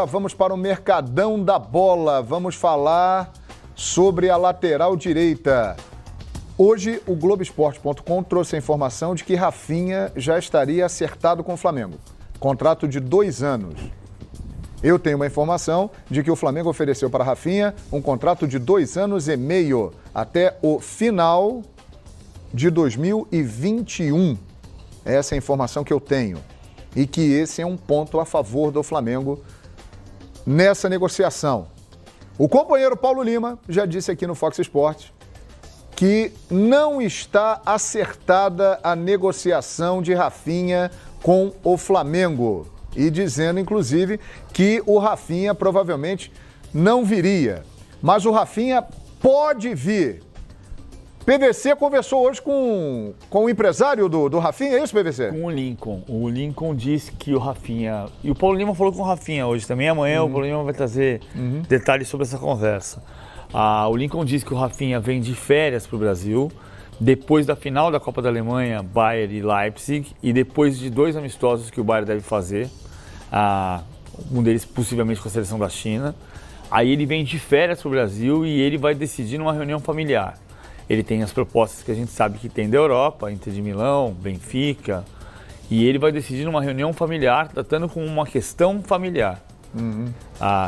Vamos para o Mercadão da Bola. Vamos falar sobre a lateral direita. Hoje, o Globoesporte.com trouxe a informação de que Rafinha já estaria acertado com o Flamengo. Contrato de 2 anos. Eu tenho uma informação de que o Flamengo ofereceu para Rafinha um contrato de 2 anos e meio, até o final de 2021. Essa é a informação que eu tenho. E que esse é um ponto a favor do Flamengo nessa negociação. O companheiro Paulo Lima já disse aqui no Fox Sports que não está acertada a negociação de Rafinha com o Flamengo. E dizendo, inclusive, que o Rafinha provavelmente não viria. Mas o Rafinha pode vir. PVC conversou hoje com o empresário do Rafinha, é isso, PVC? Com o Lincoln. O Lincoln disse que o Rafinha... E o Paulo Lima falou com o Rafinha hoje também. Amanhã o Paulo Lima vai trazer detalhes sobre essa conversa. O Lincoln disse que o Rafinha vem de férias para o Brasil, depois da final da Copa da Alemanha, Bayern e Leipzig, e depois de 2 amistosos que o Bayern deve fazer, um deles possivelmente com a seleção da China. Aí ele vem de férias para o Brasil e ele vai decidir numa reunião familiar. Ele tem as propostas que a gente sabe que tem da Europa, Inter de Milão, Benfica, e ele vai decidir numa reunião familiar, tratando com uma questão familiar.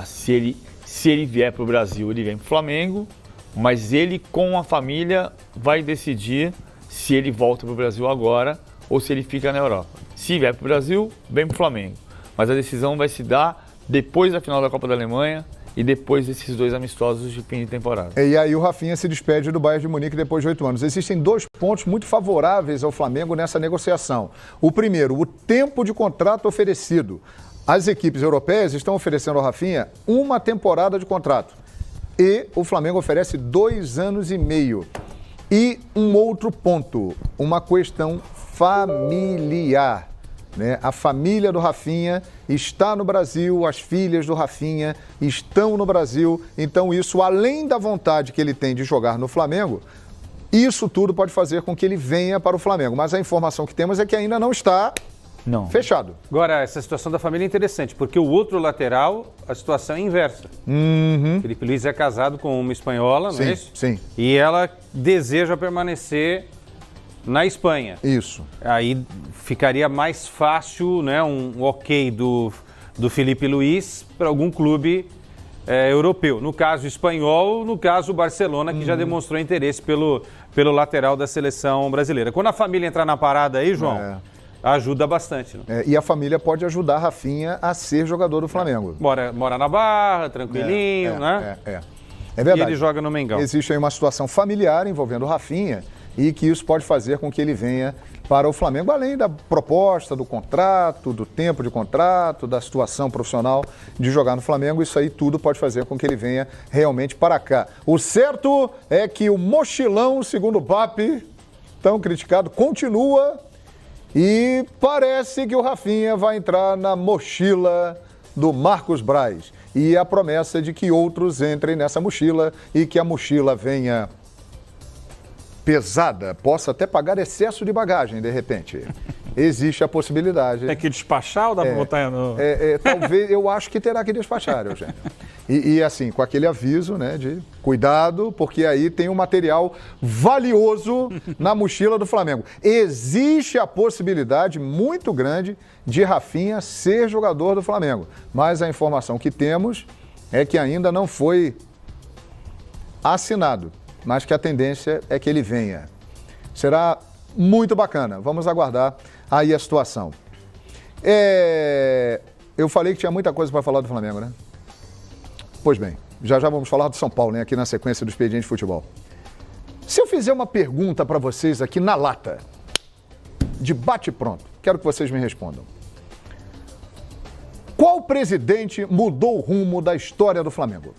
Se ele vier para o Brasil, ele vem para o Flamengo, mas ele com a família vai decidir se ele volta para o Brasil agora ou se ele fica na Europa. Se vier para o Brasil, vem para o Flamengo. Mas a decisão vai se dar depois da final da Copa da Alemanha e depois desses 2 amistosos de fim de temporada. E aí o Rafinha se despede do Bayern de Munique depois de 8 anos. Existem 2 pontos muito favoráveis ao Flamengo nessa negociação. O primeiro, o tempo de contrato oferecido. As equipes europeias estão oferecendo ao Rafinha 1 temporada de contrato. E o Flamengo oferece 2 anos e meio. E um outro ponto, uma questão familiar. A família do Rafinha está no Brasil, as filhas do Rafinha estão no Brasil. Então isso, além da vontade que ele tem de jogar no Flamengo, isso tudo pode fazer com que ele venha para o Flamengo. Mas a informação que temos é que ainda não está fechado. Agora, essa situação da família é interessante, porque o outro lateral, a situação é inversa. Felipe Luiz é casado com uma espanhola, não é isso? Sim. E ela deseja permanecer na Espanha. Isso. Aí ficaria mais fácil, né, um ok do Felipe Luiz para algum clube europeu. No caso espanhol, no caso o Barcelona, que já demonstrou interesse pelo lateral da seleção brasileira. Quando a família entrar na parada aí, João, ajuda bastante. Né? E a família pode ajudar Rafinha a ser jogador do Flamengo. Mora na Barra, tranquilinho, né? É verdade. E ele joga no Mengão. Existe aí uma situação familiar envolvendo o Rafinha e que isso pode fazer com que ele venha para o Flamengo, além da proposta, do contrato, do tempo de contrato, da situação profissional de jogar no Flamengo. Isso aí tudo pode fazer com que ele venha realmente para cá. O certo é que o mochilão, segundo o Papi, tão criticado, continua e parece que o Rafinha vai entrar na mochila do Marcos Braz. E a promessa de que outros entrem nessa mochila e que a mochila venha pesada, possa até pagar excesso de bagagem, de repente. Existe a possibilidade. Tem que despachar ou dá para botar no... Talvez, eu acho que terá que despachar, Eugênio. E assim, com aquele aviso, né, de cuidado, porque aí tem um material valioso na mochila do Flamengo. Existe a possibilidade muito grande de Rafinha ser jogador do Flamengo, mas a informação que temos é que ainda não foi assinado, mas que a tendência é que ele venha. Será muito bacana. Vamos aguardar aí a situação. Eu falei que tinha muita coisa para falar do Flamengo, né? Pois bem, já vamos falar do São Paulo, né? Aqui na sequência do Expediente de Futebol. Se eu fizer uma pergunta para vocês aqui na lata, de bate pronto, quero que vocês me respondam. Qual presidente mudou o rumo da história do Flamengo?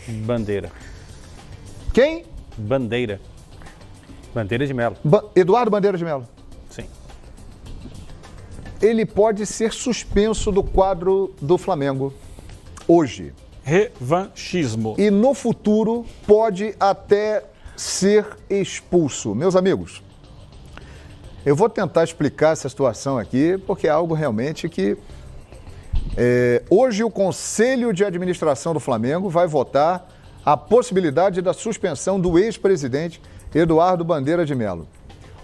Bandeira. Quem? Bandeira. Bandeira de Melo. Eduardo Bandeira de Melo. Sim. Ele pode ser suspenso do quadro do Flamengo hoje. Revanchismo. E no futuro pode até ser expulso. Meus amigos, eu vou tentar explicar essa situação aqui, porque é algo realmente que Hoje o Conselho de Administração do Flamengo vai votar a possibilidade da suspensão do ex-presidente Eduardo Bandeira de Mello.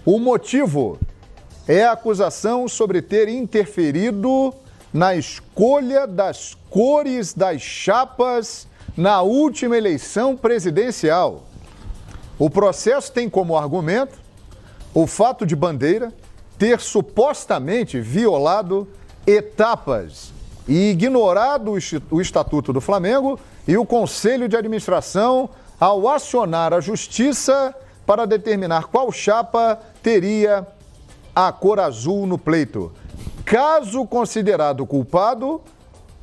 O motivo é a acusação sobre ter interferido na escolha das cores das chapas na última eleição presidencial. O processo tem como argumento o fato de Bandeira ter supostamente violado etapas e ignorado o Estatuto do Flamengo e o Conselho de Administração ao acionar a Justiça para determinar qual chapa teria a cor azul no pleito. Caso considerado culpado,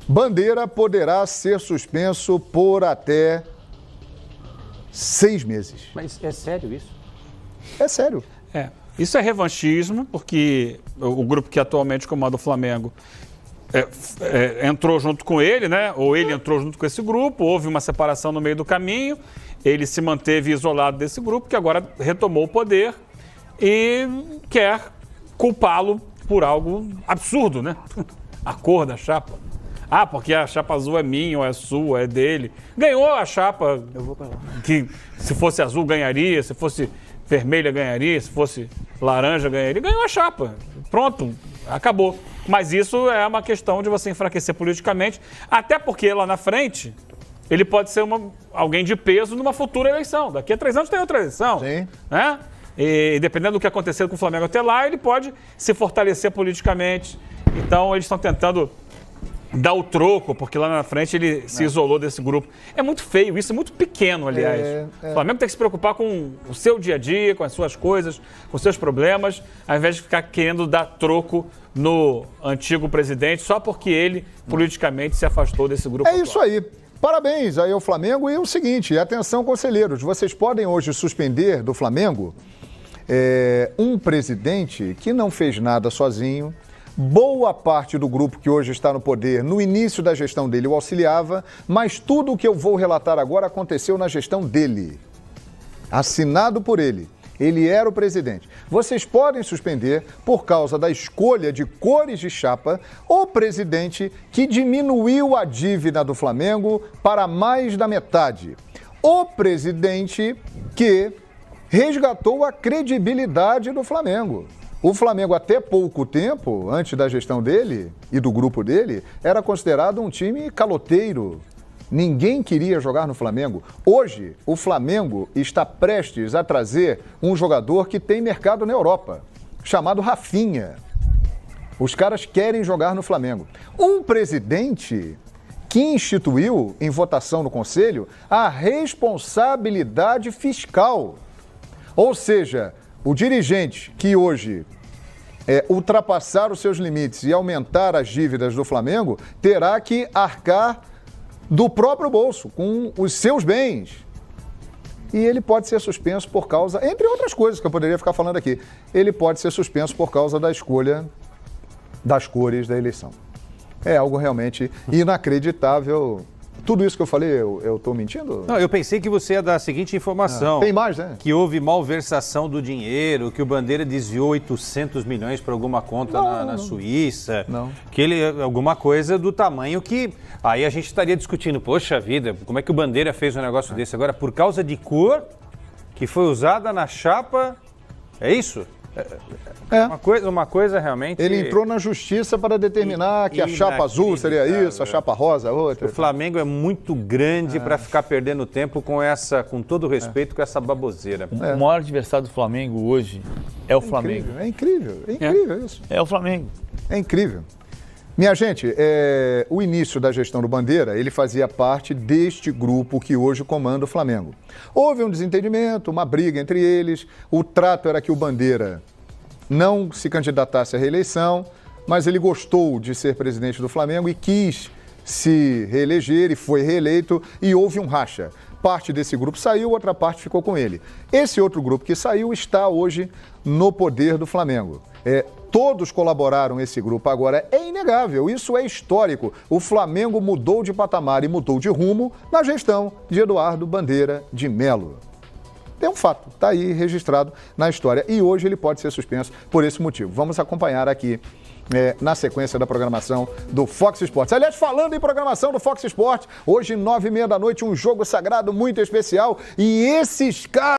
Bandeira poderá ser suspenso por até 6 meses. Mas é sério isso? É sério. Isso é revanchismo, porque o grupo que atualmente comanda o Flamengo entrou junto com ele, né? Ou ele entrou junto com esse grupo, houve uma separação no meio do caminho, ele se manteve isolado desse grupo, que agora retomou o poder e quer culpá-lo por algo absurdo, né? A cor da chapa. Ah, porque a chapa azul é minha, ou é sua, é dele. Ganhou a chapa que se fosse azul ganharia, se fosse vermelha ganharia, se fosse laranja ganharia. Ganhou a chapa. Pronto, acabou. Mas isso é uma questão de você enfraquecer politicamente, até porque lá na frente ele pode ser alguém de peso numa futura eleição. Daqui a 3 anos tem outra eleição. Sim. Né? E dependendo do que acontecer com o Flamengo até lá, ele pode se fortalecer politicamente. Então eles estão tentando dar o troco, porque lá na frente ele se isolou desse grupo. É muito feio isso, é muito pequeno, aliás. O Flamengo tem que se preocupar com o seu dia a dia, com as suas coisas, com os seus problemas, ao invés de ficar querendo dar troco no antigo presidente, só porque ele politicamente se afastou desse grupo atual. Isso aí. Parabéns aí ao Flamengo. E o seguinte, atenção conselheiros, vocês podem hoje suspender do Flamengo um presidente que não fez nada sozinho. Boa parte do grupo que hoje está no poder, no início da gestão dele, o auxiliava, mas tudo o que eu vou relatar agora aconteceu na gestão dele. Assinado por ele. Ele era o presidente. Vocês podem suspender, por causa da escolha de cores de chapa, o presidente que diminuiu a dívida do Flamengo para mais da metade. O presidente que resgatou a credibilidade do Flamengo. O Flamengo, até pouco tempo, antes da gestão dele e do grupo dele, era considerado um time caloteiro. Ninguém queria jogar no Flamengo. Hoje, o Flamengo está prestes a trazer um jogador que tem mercado na Europa, chamado Rafinha. Os caras querem jogar no Flamengo. Um presidente que instituiu, em votação no Conselho, a responsabilidade fiscal. Ou seja, o dirigente que hoje ultrapassar os seus limites e aumentar as dívidas do Flamengo terá que arcar do próprio bolso, com os seus bens. E ele pode ser suspenso por causa, entre outras coisas que eu poderia ficar falando aqui, ele pode ser suspenso por causa da escolha das cores da eleição. É algo realmente inacreditável. Tudo isso que eu falei, eu estou mentindo? Não, eu pensei que você ia dar a seguinte informação. Tem mais, né? Que houve malversação do dinheiro, que o Bandeira desviou 800 milhões para alguma conta na Suíça. Não. Que ele, alguma coisa do tamanho que... Aí a gente estaria discutindo, poxa vida, como é que o Bandeira fez um negócio desse? Agora, por causa de cor que foi usada na chapa, é isso? Uma coisa realmente... Ele entrou na justiça para determinar que a chapa azul seria isso, a chapa rosa outra. O Flamengo é muito grande para ficar perdendo tempo com todo respeito, com essa baboseira. O maior adversário do Flamengo hoje é o Flamengo. É incrível isso. É o Flamengo. É incrível. Minha gente, o início da gestão do Bandeira, ele fazia parte deste grupo que hoje comanda o Flamengo. Houve um desentendimento, uma briga entre eles, o trato era que o Bandeira não se candidatasse à reeleição, mas ele gostou de ser presidente do Flamengo e quis se reeleger e foi reeleito e houve um racha. Parte desse grupo saiu, outra parte ficou com ele. Esse outro grupo que saiu está hoje no poder do Flamengo. Todos colaboraram esse grupo agora, é inegável, isso é histórico. O Flamengo mudou de patamar e mudou de rumo na gestão de Eduardo Bandeira de Mello. É um fato, está aí registrado na história e hoje ele pode ser suspenso por esse motivo. Vamos acompanhar aqui na sequência da programação do Fox Sports. Aliás, falando em programação do Fox Sports, hoje 9h30 da noite, um jogo sagrado muito especial, e esses caras